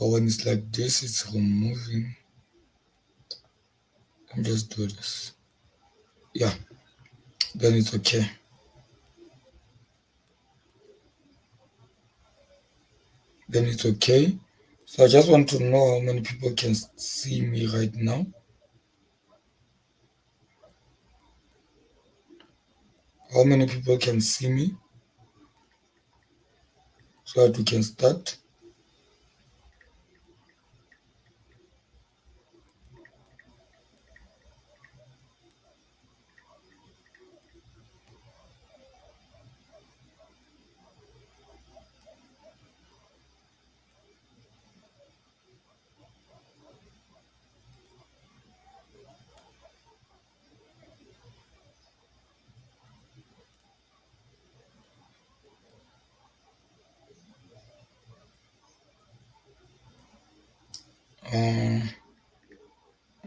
Or when it's like this, it's removing. Let me just do this. Yeah, then it's okay. Then it's okay. So I just want to know how many people can see me right now. How many people can see me so that we can start?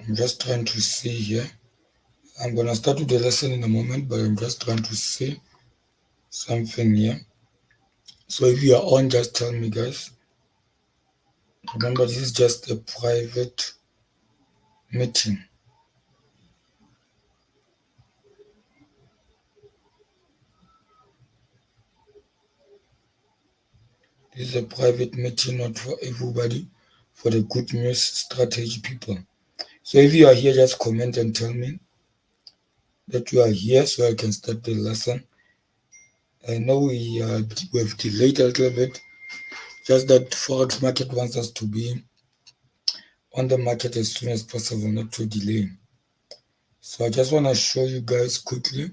I'm just trying to see here. I'm gonna start with the lesson in a moment, but I'm just trying to see something here. So if you are on, just tell me, guys. Remember, this is just a private meeting. This is a private meeting, not for everybody, for the good news strategy people. So if you are here, just comment and tell me that you are here so I can start the lesson. I know we've delayed a little bit, just that Forex market wants us to be on the market as soon as possible, not to delay. So I just want to show you guys quickly.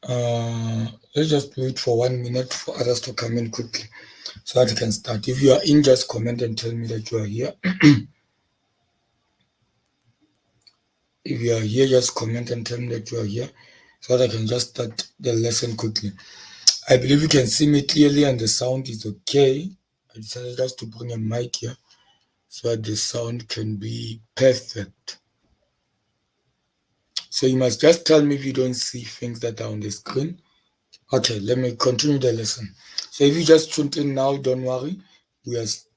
Let's just wait for 1 minute for others to come in quickly so that I can start. If you are in, just comment and tell me that you are here. If you are here, just comment and tell me that you are here so that I can just start the lesson quickly. I believe you can see me clearly and the sound is okay. I decided just to bring a mic here so that the sound can be perfect. So you must just tell me if you don't see things that are on the screen. Okay, let me continue the lesson. So if you just tuned in now, don't worry. We just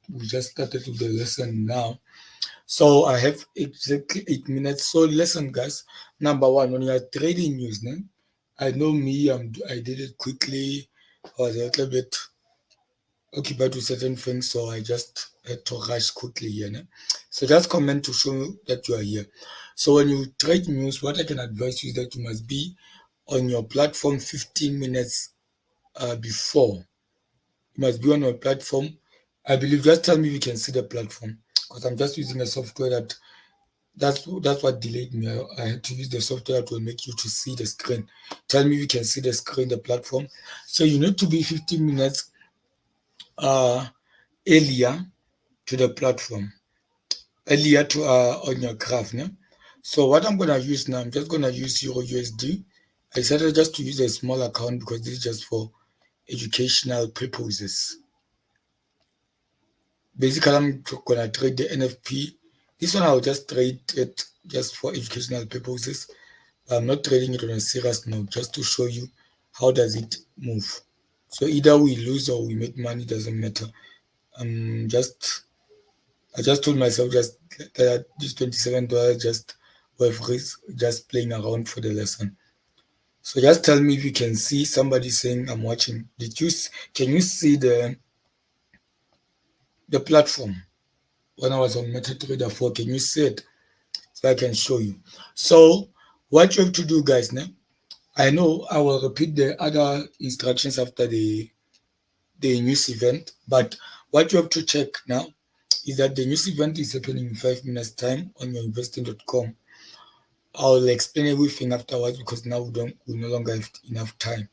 started with the lesson now. So I have exactly 8 minutes. So listen, guys. Number one, when you are trading news, I know me. I did it quickly. I was a little bit occupied with certain things, so I just had to rush quickly here. So just comment to show that you are here. So when you trade news, what I can advise you is that you must be on your platform 15 minutes before. You must be on your platform. I believe. Just tell me if you can see the platform, because I'm just using a software that's what delayed me. I had to use the software that will make you to see the screen. Tell me if you can see the screen, the platform. So you need to be 15 minutes earlier to the platform, earlier to on your graph. So what I'm gonna use now, I'm just gonna use Euro USD. I decided just to use a small account because this is just for educational purposes. Basically, I'm gonna trade the NFP. This one I'll just trade it just for educational purposes. I'm not trading it on a serious note, just to show you how does it move. So either we lose or we make money, doesn't matter. I just told myself just that this $27 just worth risk, just playing around for the lesson. So just tell me if you can see somebody saying I'm watching. Can you see the platform when I was on MetaTrader 4? Can you see it? So I can show you. So what you have to do, guys, I know I will repeat the other instructions after the news event, but what you have to check now is that the news event is happening in 5 minutes time on your investing.com. I'll explain everything afterwards because now we no longer have enough time.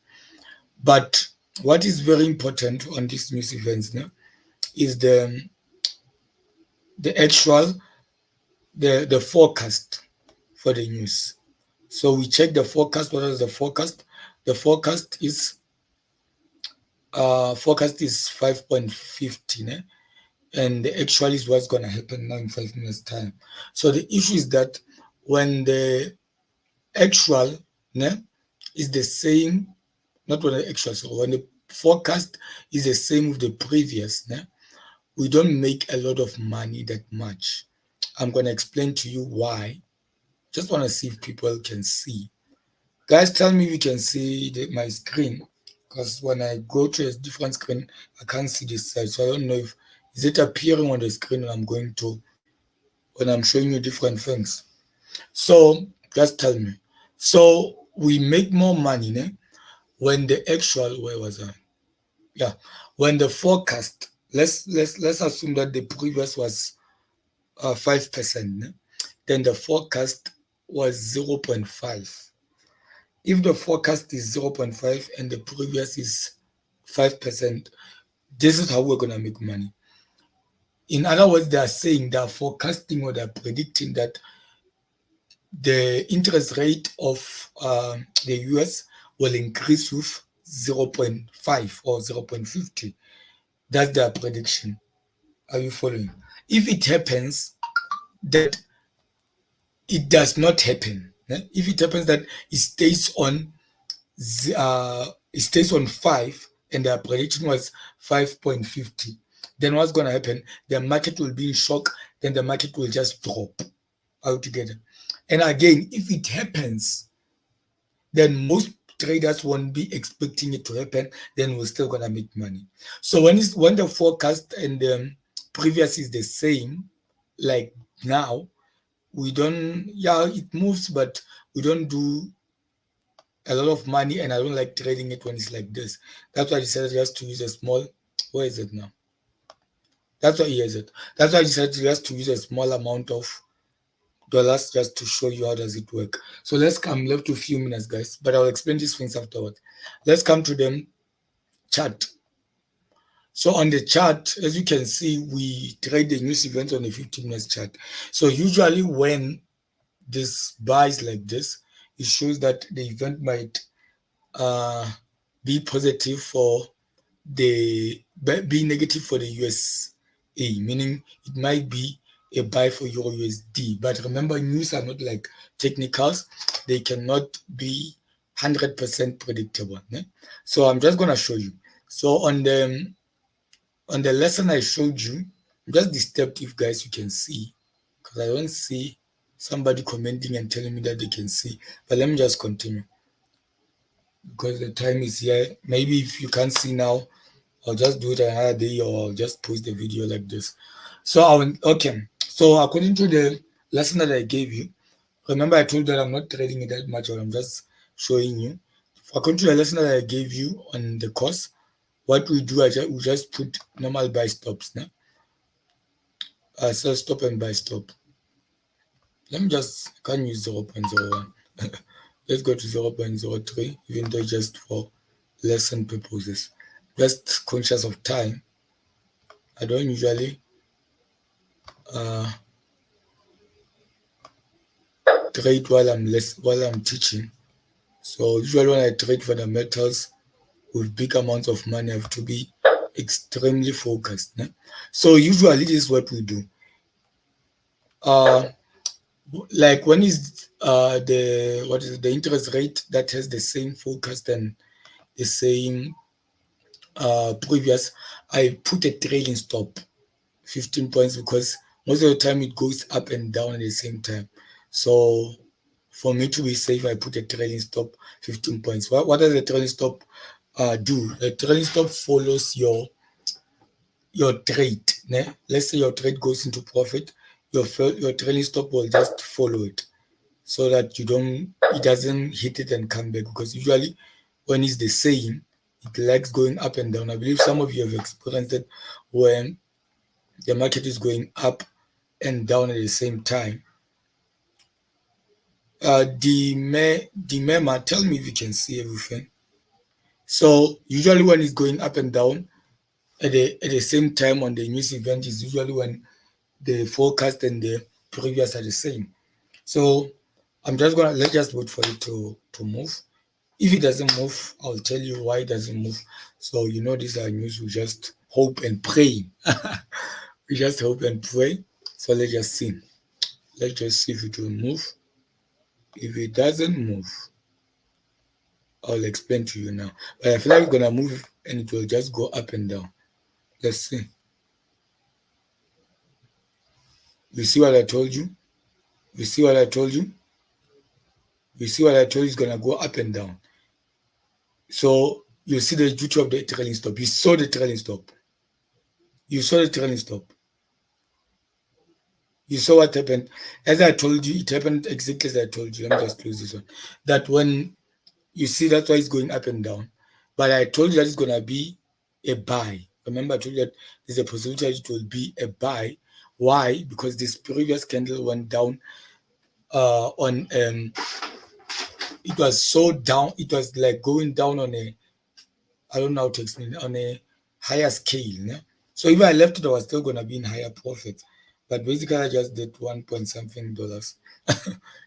But what is very important on these news events is the actual the forecast for the news. So we check the forecast. What is the forecast? The forecast is 5.50, and the actual is what's going to happen now in 5 minutes time. So the issue is that when the actual is the same, not when the actual, so when the forecast is the same with the previous, we don't make a lot of money that much. I'm going to explain to you why. Just want to see if people can see. Guys, tell me if you can see my screen, because when I go to a different screen, I can't see this side. So I don't know if is it appearing on the screen when I'm showing you different things. So just tell me. So we make more money when the actual, where was I? Yeah, when the forecast. Let's assume that the previous was 5%. Then the forecast was 0.5. If the forecast is 0.5 and the previous is 5%, this is how we're going to make money. In other words, they are forecasting or they're predicting that the interest rate of the US will increase with 0.5 or 0.50. That's their prediction. Are you following? If it happens that it does not happen, if it happens that it stays on 5 and their prediction was 5.50, then what's going to happen? The market will be in shock, then the market will just drop altogether. And again, if it happens, then most traders won't be expecting it to happen, then we're still going to make money. So when the forecast and the previous is the same, like now, we don't, yeah, it moves, but we don't do a lot of money, and I don't like trading it when it's like this. That's why I decided just to use a small, where is it now? That's why, here's it. That's why I decided just to use a small amount of dollars just to show you how does it work. So let's come, left to a few minutes, guys, but I'll explain these things afterwards. Let's come to the chart. So on the chart, as you can see, we trade the news events on a 15 minutes chart. So usually when this buys like this, it shows that the event might be positive for be negative for the USA, meaning it might be a buy for Euro USD. But remember, news are not like technicals; they cannot be 100% predictable. So I'm just gonna show you. So on the lesson I showed you, I'm just disturbed if guys you can see, because I don't see somebody commenting and telling me that they can see. But let me just continue because the time is here. Maybe if you can't see now, I'll just do it another day or I'll just post the video like this. So okay. So according to the lesson that I gave you, remember I told you that I'm not trading it that much, or I'm just showing you. According to the lesson that I gave you on the course, what we do, we just put normal buy stops. Sell stop and buy stop. Let me just, can use 0.01. Let's go to 0.03, even though just for lesson purposes. Just conscious of time. I don't usually trade while I'm teaching. So usually when I trade for the metals with big amounts of money, I have to be extremely focused. So usually this is what we do. Like when is the interest rate that has the same focus and the same previous, I put a trailing stop 15 points, because most of the time it goes up and down at the same time. So for me to be safe, I put a trailing stop 15 points. What does the trailing stop do? The trailing stop follows your trade. Let's say your trade goes into profit, your trailing stop will just follow it, so that it doesn't hit it and come back, because usually when it's the same, it likes going up and down. I believe some of you have experienced it when the market is going up and down at the same time. Mema, tell me if you can see everything. So usually when it's going up and down at the same time on the news event is usually when the forecast and the previous are the same. So let's just wait for it to move. If it doesn't move, I'll tell you why it doesn't move. So these are news. We just hope and pray. We just hope and pray. So let's just see. Let's just see if it will move. If it doesn't move, I'll explain to you now. But I feel like it's gonna move and it will just go up and down. Let's see. You see what I told you? You see what I told you? You see what I told you is gonna go up and down. So you see the duty of the trailing stop. You saw the trailing stop. You saw the trailing stop. You saw what happened. As I told you, it happened exactly as I told you. Let me just close this one. That when you see, that's why it's going up and down. But I told you that it's gonna be a buy. Remember, I told you that there's a possibility that it will be a buy. Why? Because this previous candle went down on it was so down, it was like going down on a, I don't know how to explain it, on a higher scale. Yeah? So if I left it, I was still gonna be in higher profit. But basically I just did 1 point something dollars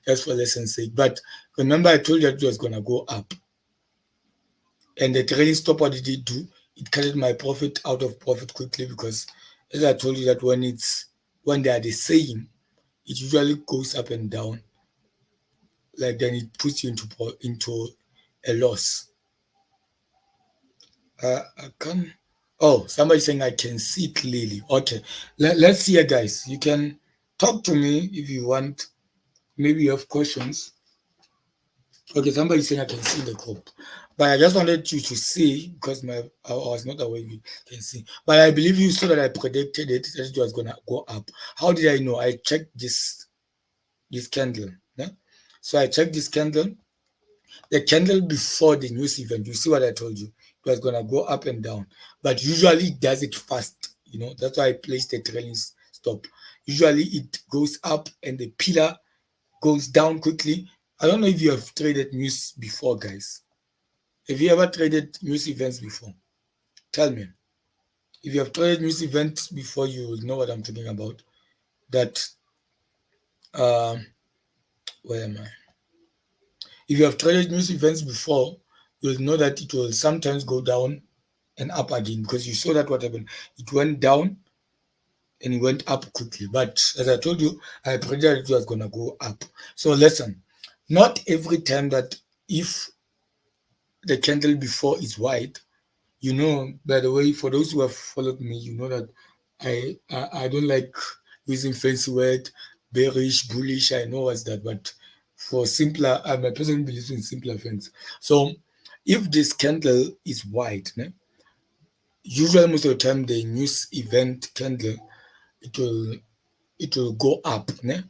just for lessons sake. But remember I told you that it was gonna go up. And the trading stop, what did it do? It cut my profit out of profit quickly because as I told you that when they are the same, it usually goes up and down. Like then it puts you into a loss. I can't. Oh, somebody saying I can see clearly. Okay, let's see here, guys. You can talk to me if you want. Maybe you have questions. Okay, somebody saying I can see the group, but I just wanted you to see because I was not aware you can see. But I believe you saw that I predicted it that it was gonna go up. How did I know? I checked this candle. Yeah? So I checked this candle. The candle before the news event, you see what I told you? It was gonna go up and down, but usually it does it fast. That's why I placed the trailing stop. Usually it goes up and the pillar goes down quickly. I don't know if you have traded news before, guys. Have you ever traded news events before? Tell me. If you have traded news events before, you will know what I'm talking about. That um, where am I? If you have traded news events before, you'll know that it will sometimes go down and up again because you saw that what happened. It went down and it went up quickly. But as I told you, I predicted it was gonna go up. So listen, not every time that if the candle before is white, by the way, for those who have followed me, you know that I don't like using fancy word, bearish, bullish. I know what's that, but for simpler, my person believes in simpler things. So if this candle is white, né, usually most of the time the news event candle it will it will go up, né,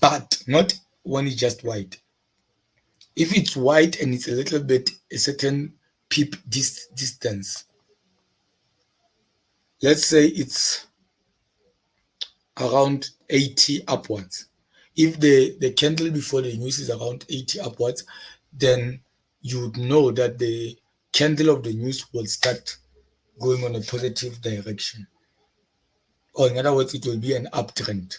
but not when it's just white. If it's white and it's a little bit a certain pip distance, let's say it's around 80 upwards. If the candle before the news is around 80 upwards, then you would know that the candle of the news will start going on a positive direction. Or in other words, it will be an uptrend.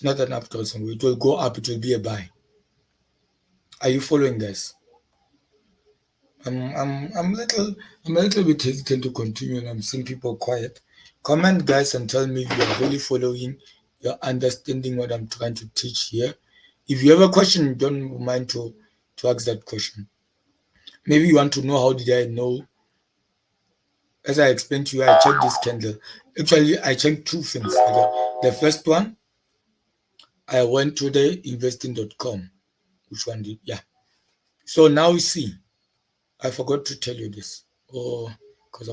Not an uptrend, so it will go up, it will be a buy. Are you following this? I'm a little bit hesitant to continue and I'm seeing people quiet. Comment guys and tell me if you are really following, you're understanding what I'm trying to teach here. If you have a question, don't mind to ask that question. Maybe you want to know how did I know. As I explained to you, I checked this candle. Actually, I checked two things. The first one, I went to the investing.com. Which one did? Yeah. So now you see, I forgot to tell you this. Oh, because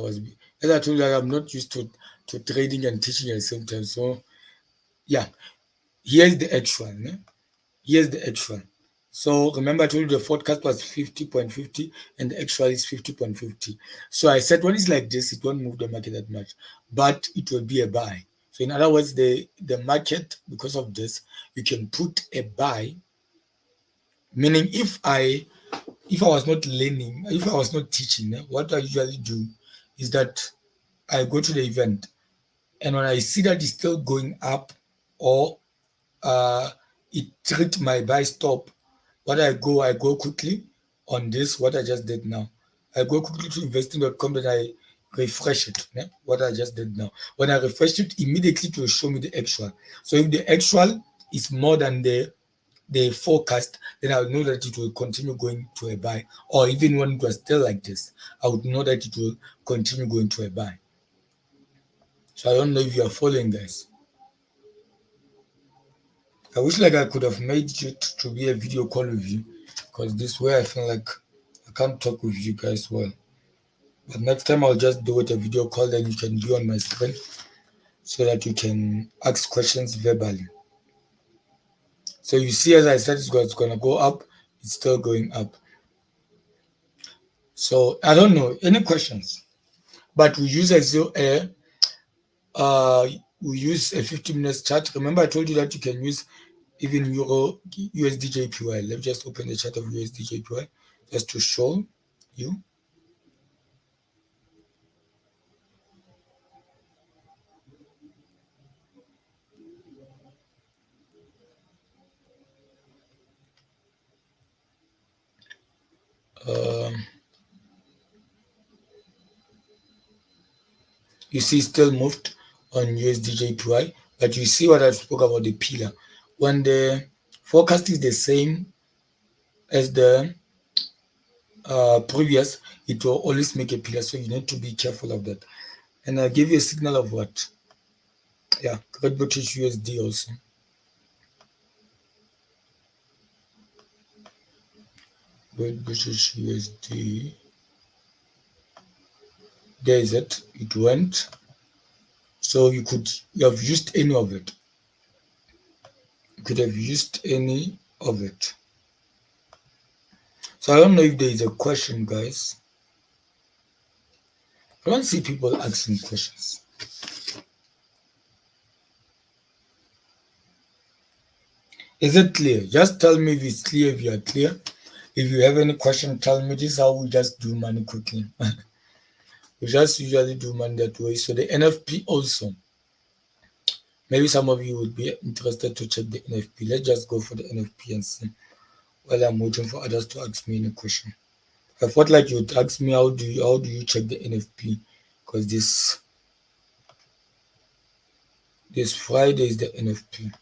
as I told you, I'm not used to trading and teaching at the same time. So, yeah, here's the actual. Ne? Here's the actual. So, remember, I told you the forecast was 50.50 and the actual is 50.50. So, I said when it's like this, it won't move the market that much, but it will be a buy. So, in other words, the market, because of this, you can put a buy, meaning if I was not learning, if I was not teaching, what I usually do is that I go to the event and when I see that it's still going up or it tripped my buy stop, I go quickly on this, what I just did now. I go quickly to investing.com and I refresh it, what I just did now. When I refresh it, immediately it will show me the actual. So if the actual is more than the forecast, then I would know that it will continue going to a buy. Or even when it was still like this, I would know that it will continue going to a buy. So I don't know if you are following this. I wish like I could have made it to be a video call with you, because this way I feel like I can't talk with you guys well. But next time I'll just do it a video call, then you can be on my screen so that you can ask questions verbally. So you see, as I said, it's gonna go up. It's still going up. So I don't know any questions, but we use uh we use a 50 minutes chart. Remember, I told you that you can use even Euro USD JPY. Let me just open the chart of USD JPY just to show you. Um, you see, still moved on USD JPY, but you see what I spoke about the pillar. When the forecast is the same as the previous, it will always make a pillar. So you need to be careful of that. And I'll give you a signal of what? Yeah, Great British USD also. Great British USD. There is it. It went. So you have used any of it. You could have used any of it. So I don't know if there is a question, guys. I don't see people asking questions. Is it clear? Just tell me if it's clear, if you are clear. If you have any question, tell me. This is how we just do money quickly. We just usually do money that way. So the NFP also. Maybe some of you would be interested to check the NFP. Let's just go for the NFP and see while I'm waiting for others to ask me any question. I thought like you would ask me how do you check the NFP? Because this Friday is the NFP.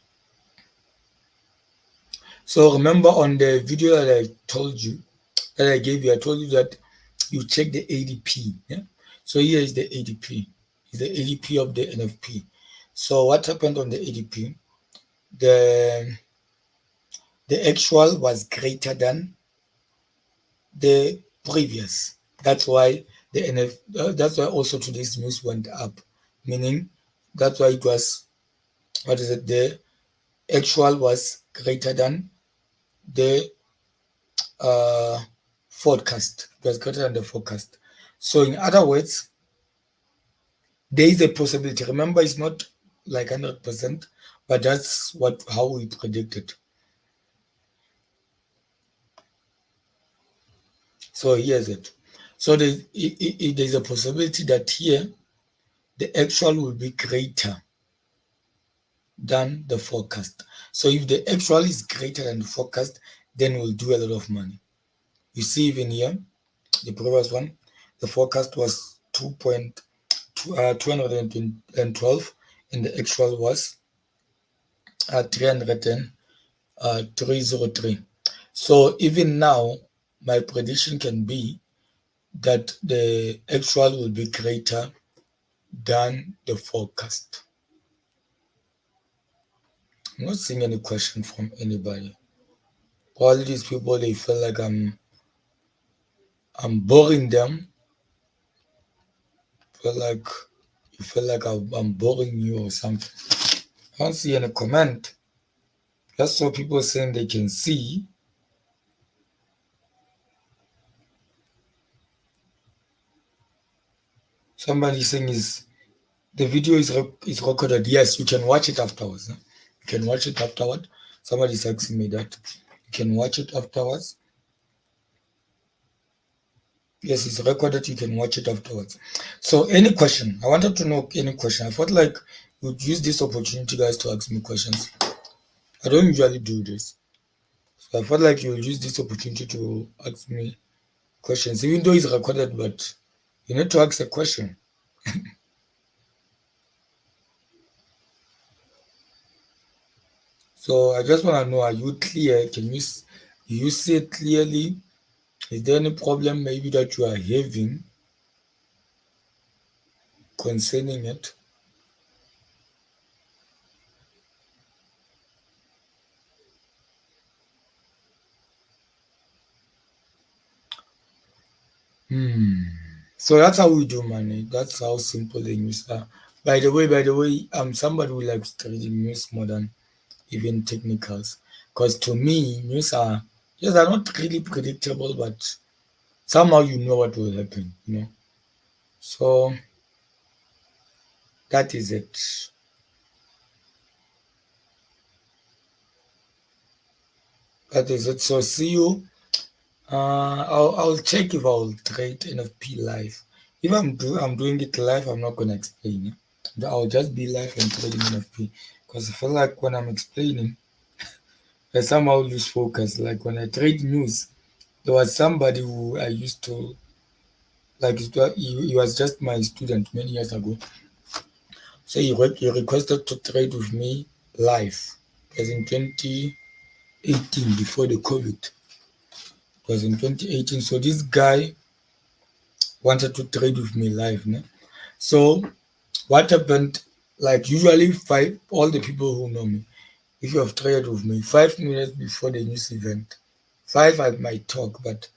So remember on the video that I told you, that I gave you, I told you that you check the ADP. Yeah. So here is the ADP. Is the ADP of the NFP. So what happened on the ADP? The actual was greater than the previous. That's why the that's why also today's news went up. Meaning that's why it was, what is it? The actual was greater than the uh, forecast. It was greater than the forecast. So in other words, there is a possibility. Remember, it's not like 100%, but that's how we predicted. So here's it. So there's a possibility that here the actual will be greater than the forecast. So if the actual is greater than the forecast, then we'll do a lot of money. You see, even here, the previous one, the forecast was 212, and the actual was 303. So even now, my prediction can be that the actual will be greater than the forecast. I'm not seeing any question from anybody. All these people, they feel like I'm boring them. Feel like you feel like I'm boring you or something. I don't see any comment. Just saw people saying they can see. Somebody saying the video is recorded. Yes, you can watch it afterwards. You can watch it afterward. Somebody's asking me that. You can watch it afterwards. Yes, it's recorded. You can watch it afterwards. So any question? I wanted to know any question. I felt like you'd use this opportunity, guys, to ask me questions. I don't usually do this. So I felt like you'll use this opportunity to ask me questions, even though it's recorded, but you need to ask a question. So I just want to know, are you clear? You see it clearly? Is there any problem maybe that you are having concerning it? Hmm. So that's how we do money. That's how simple the news are. By the way, I'm somebody who likes trading news more than even technicals. Because to me, news are yes, are not really predictable, but somehow you know what will happen, you know. So that is it. That is it. So see you. I'll check if I'll trade NFP live. If I'm doing it live, I'm not gonna explain. I'll just be live and trading NFP because I feel like when I'm explaining, I somehow lose focus. Like when I trade news, there was somebody who I used to like. He was just my student many years ago. So he requested to trade with me live. It was in 2018 before the COVID. It was in 2018. So this guy wanted to trade with me live. No? So what happened? Like usually five all the people who know me, if you have traded with me 5 minutes before the news event, five I might talk, but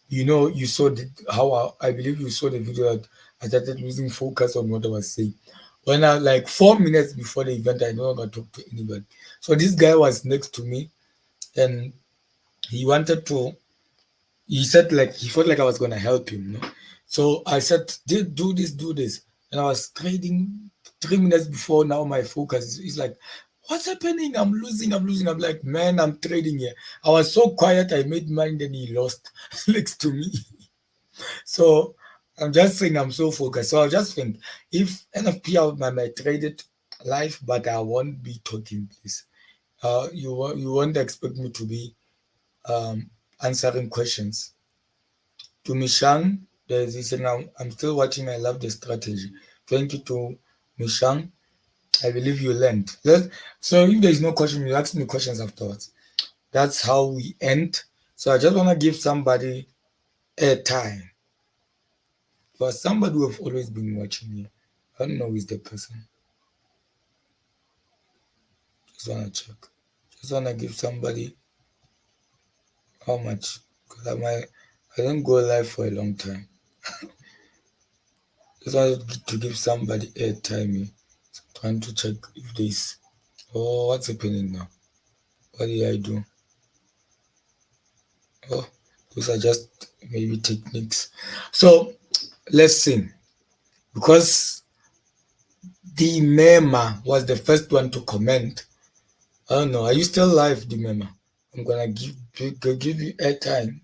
you know you saw how I believe you saw the video that I started losing focus on what I was saying. When I like 4 minutes before the event, I no longer talk to anybody. So this guy was next to me and he wanted to he said like he felt like I was gonna help him, you know. So I said, do this, do this. And I was trading 3 minutes before now my focus is like, what's happening? I'm losing, I'm losing. I'm like, man, I'm trading here. I was so quiet, I made money, then he lost next to me. So I'm just saying I'm so focused. So I just think if NFP I might trade it live, but I won't be talking, please. You won't expect me to be answering questions. To Mishang, there's this now. I'm still watching. I love the strategy. Thank you to Mishang. I believe you learned. So if there's no question, you ask me questions afterwards. That's how we end. So I just want to give somebody airtime. For somebody who have always been watching me. I don't know who is the person. Just want to check. Just want to give somebody how much. Because I didn't go live for a long time. Just wanted to give somebody airtime here. So trying to check if there's. Oh, what's happening now? What did I do? Oh, those are just maybe techniques. So let's see. Because the Mema was the first one to comment. I don't know. Are you still live, the Mema? I'm gonna give you airtime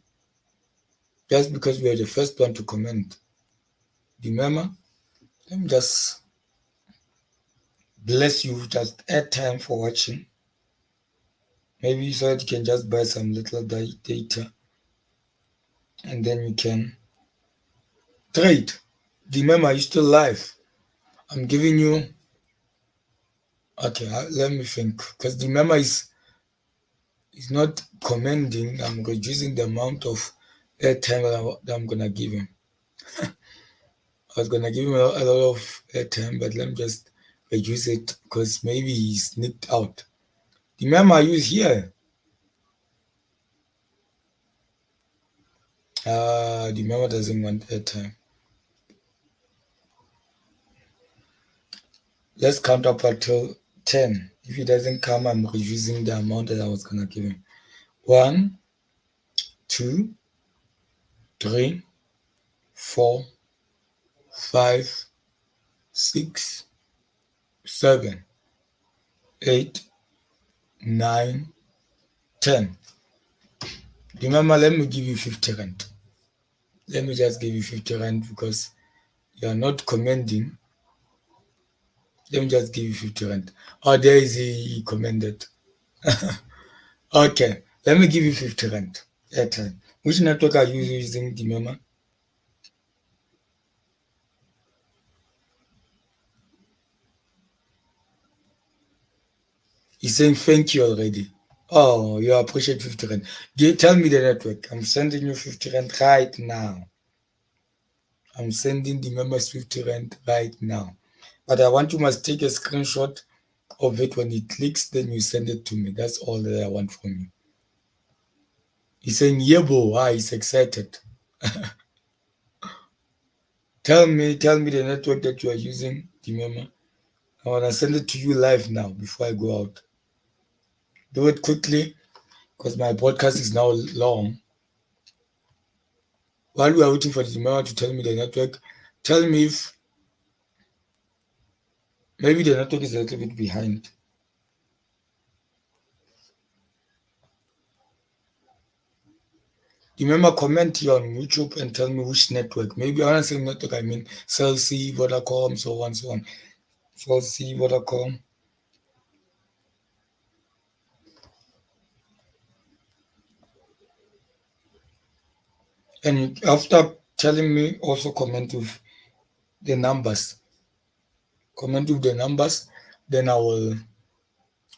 just because we are the first one to comment. The Mema, let me just bless you with just airtime for watching. Maybe so that you can just buy some little data and then you can trade. The Mema, are you still live? I'm giving you. Okay, let me think. Because the member is not commending. I'm reducing the amount of airtime that I'm gonna give him. I was gonna give him a lot of airtime, but let me just reduce it because maybe he sneaked out. The member use here. The member doesn't want airtime. Let's count up until 10. If he doesn't come, I'm reducing the amount that I was gonna give him. 1, 2, 3, 4, 5, 6, 7, 8, 9, 10. Remember, let me give you 50 rand. Let me just give you 50 rand because you are not commending. Let me just give you 50 rand. Oh, there is he commended. Okay, let me give you 50 rand. Airtime. Which network are you using, Dimema? He's saying thank you already. Oh, you appreciate 50 rand. Tell me the network. I'm sending you 50 rand right now. I'm sending the members 50 rand right now. But I want you must take a screenshot of it. When it clicks, then you send it to me. That's all that I want from you. He's saying, Yebo. Ah, he's excited. Tell me the network that you are using, remember. I want to send it to you live now before I go out. Do it quickly because my podcast is now long. While we are waiting for the remember to tell me the network, tell me if maybe the network is a little bit behind. Remember, comment here on YouTube and tell me which network. Maybe I want to say network, I mean Cell C, Vodacom, so on, so on. Cell C, Vodacom. And after telling me, also comment with the numbers. Comment with the numbers, then I will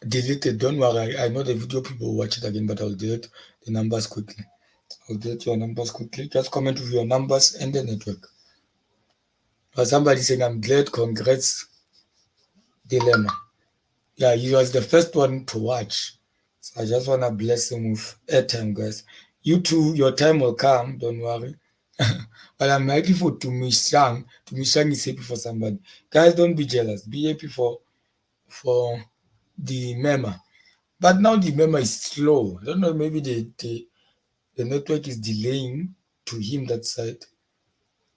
delete it. Don't worry, I know the video people will watch it again, but I'll delete the numbers quickly. I'll delete your numbers quickly. Just comment with your numbers and the network. But somebody saying, I'm glad, congrats, dilemma. Yeah, he was the first one to watch. So I just want to bless him with airtime, guys. You too, your time will come, don't worry. But I'm happy for Tumishang. Tumishang is happy for somebody. Guys, don't be jealous. Be happy for the memo. But now the memo is slow. I don't know, maybe the network is delaying to him that side.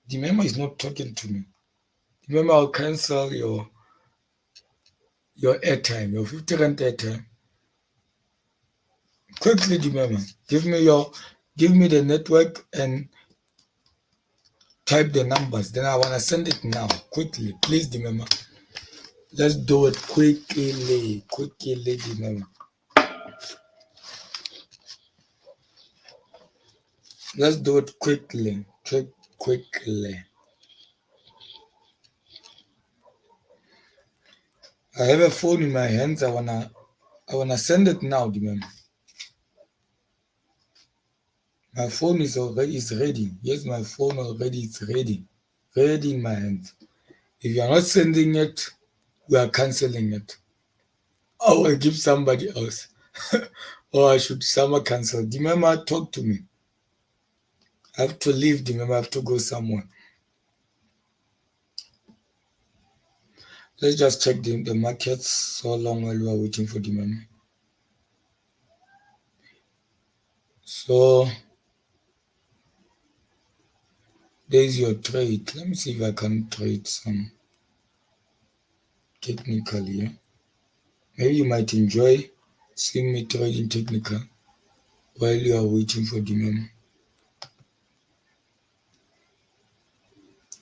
The memo is not talking to me. The memo will cancel your airtime, your 50 rand airtime. Quickly, the memo. Give me the network and type the numbers. Then I want to send it now. Quickly. Please, the memo. Let's do it quickly. Quickly, the memo. Let's do it quickly. Quickly. I have a phone in my hands. I wanna send it now, remember. My phone is ready. Yes, my phone already is ready. Ready in my hands. If you are not sending it, we are canceling it. I will give somebody else. Or I should someone cancel. Remember, talk to me. I have to leave, remember, I have to go somewhere. Let's just check the markets so long while we are waiting for the memo. So there's your trade. Let me see if I can trade some technically. Yeah? Maybe you might enjoy seeing me trading technical while you are waiting for the memo.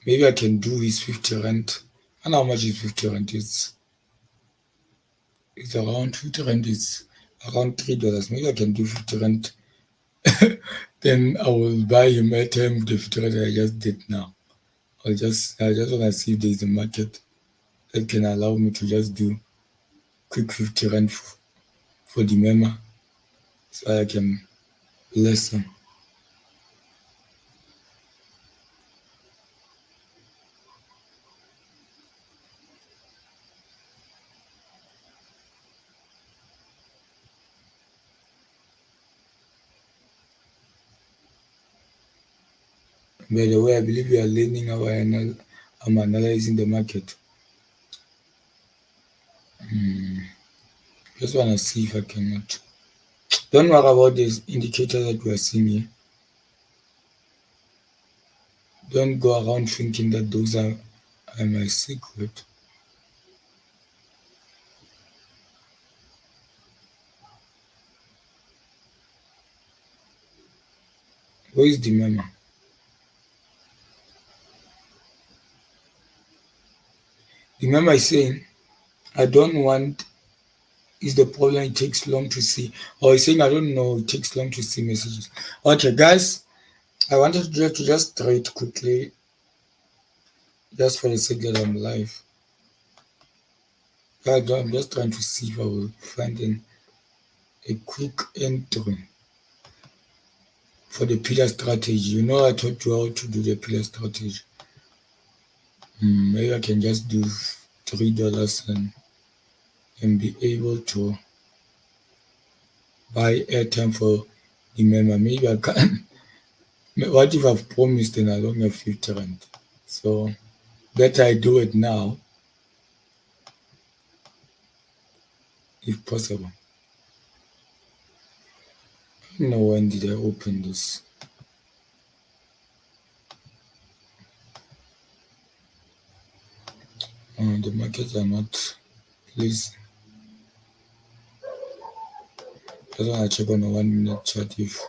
Maybe I can do his 50 rand. And how much is 50 rand? It's around 50 rand. It's around $3. Maybe I can do 50 rand. Then I will buy him airtime with the 50 rand I just did now. I just want to see if there's a market that can allow me to just do quick 50 rand for the memo so I can listen. By the way, I believe we are learning how I'm analyzing the market. Just want to see if I cannot. Don't worry about this indicator that we are seeing here. Don't go around thinking that those are my secret. Where is the memo? The memo is saying, I don't want, is the problem it takes long to see. Or he's saying, I don't know, it takes long to see messages. Okay, guys, I wanted to just trade quickly, just for the sake that I'm live. I'm just trying to see if I will find a quick entry for the pillar strategy. You know, I taught you how to do the pillar strategy. Maybe I can just do $3 and be able to buy airtime for the member. Maybe I can. What if I've promised and I don't have 50 rand? So better I do it now if possible. I don't know when did I open this. The markets are not. Please, I just want to check on a 1 minute chart if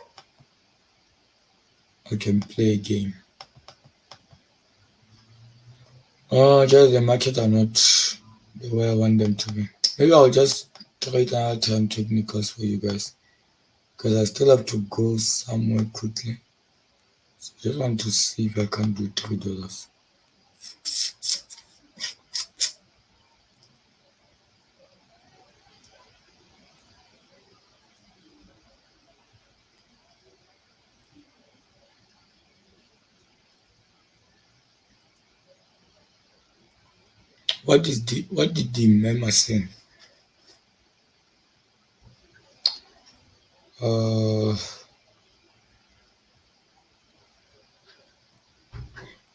I can play a game. Oh, just the market are not the way I want them to be. Maybe I'll just trade another time technicals for you guys because I still have to go somewhere quickly. So I just want to see if I can do $3. What did the memo say? Uh,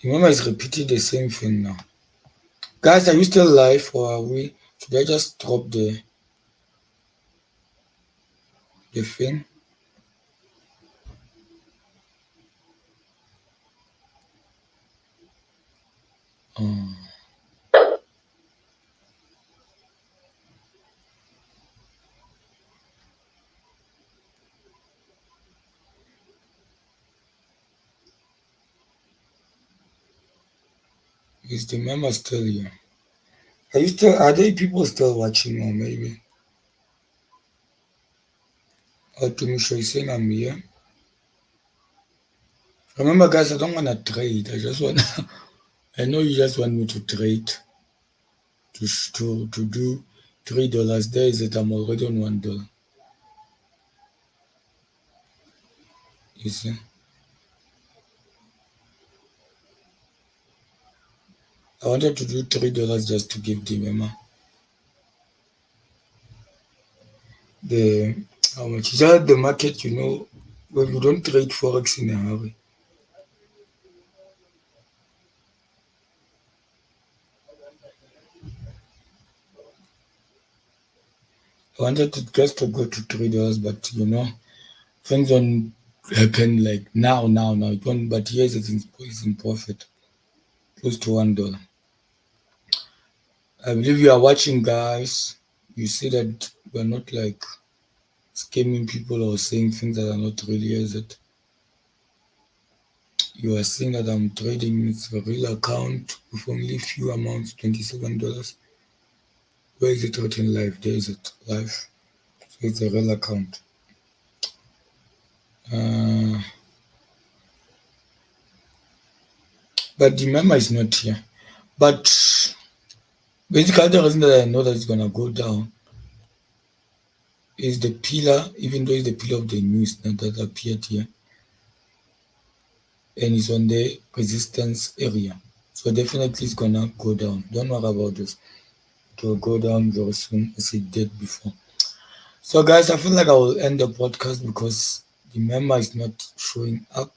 the memo is repeating the same thing now. Guys, are you still live or are we? Should I just drop the thing? Uh, is the memo still here? Are there people still watching or maybe? Or to me, show you saying I'm here. Remember, guys, I don't want to trade. I just want. I know you just want me to trade to do $3. There is it. I'm already on $1. You see. I wanted to do $3 just to give the memo the how much. Just the market, when you don't trade forex in a hurry. I wanted to just to go to $3, but things don't happen like now. It won't, but yes, it's in profit, close to $1. I believe you are watching, guys. You see that we're not like scamming people or saying things that are not really as it. You are seeing that I'm trading it's a real account with only few amounts, $27. Where is it written live? There is it live. So it's a real account. Uh, but the memo is not here. But basically, the reason that I know that it's gonna go down is the pillar, even though it's the pillar of the news that appeared here, and it's on the resistance area. So definitely it's gonna go down. Don't worry about this. It will go down very soon as it did before. So guys, I feel like I will end the podcast because the memo is not showing up.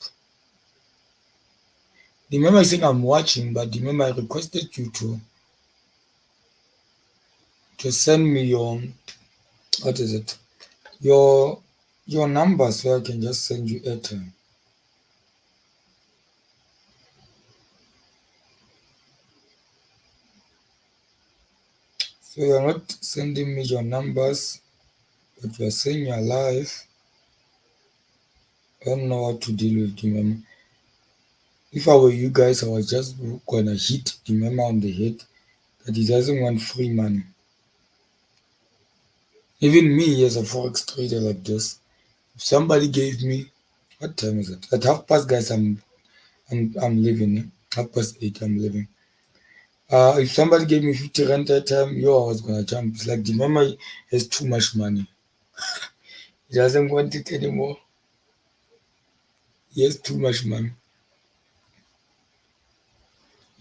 The memo is saying I'm watching, but the memo I requested you to send me your what is it? Your number so I can just send you airtime. So you're not sending me your numbers, but you're saying you're live. I don't know how to deal with the memo. If I were you guys, I was just gonna hit the memo on the head that he doesn't want free money. Even me as a forex trader like this, if somebody gave me what time is it? At half past, guys, I'm leaving. Half past 8, I'm leaving. If somebody gave me 50 rand that time, I was gonna jump. It's like the memo has too much money. He doesn't want it anymore. He has too much money.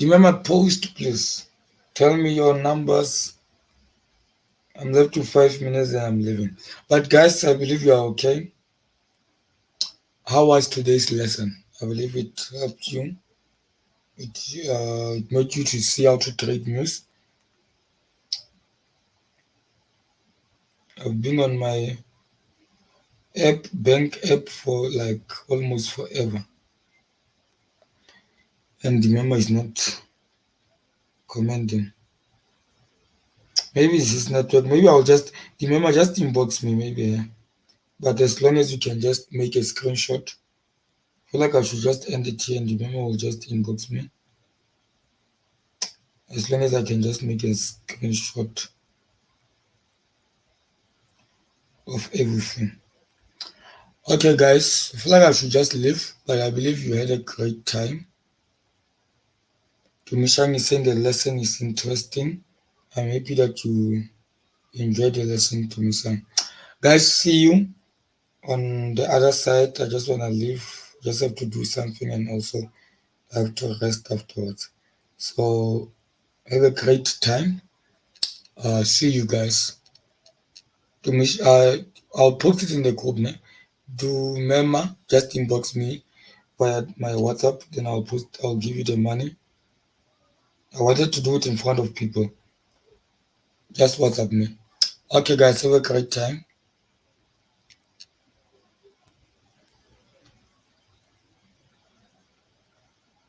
Remember, post, please. Tell me your numbers. I'm left to 5 minutes and I'm leaving. But guys, I believe you are okay. How was today's lesson? I believe it helped you. it made you to see how to trade news. I've been on my bank app for like almost forever, and the member is not commenting. Maybe it's his network. Maybe I'll just the member just inbox me. Maybe, yeah. But as long as you can just make a screenshot, I feel like I should just end it here, and the member will just inbox me. As long as I can just make a screenshot of everything. Okay, guys, I feel like I should just leave, but I believe you had a great time. Tumishan is saying the lesson is interesting. I'm happy that you enjoyed the lesson, Tumishan. Guys, see you on the other side. I just want to leave, just have to do something, and also I have to rest afterwards. So, have a great time. See you guys. I'll post it in the group. Ne? Do remember, just inbox me via my WhatsApp, then I'll give you the money. I wanted to do it in front of people. Just WhatsApp me. Okay, guys, have a great time.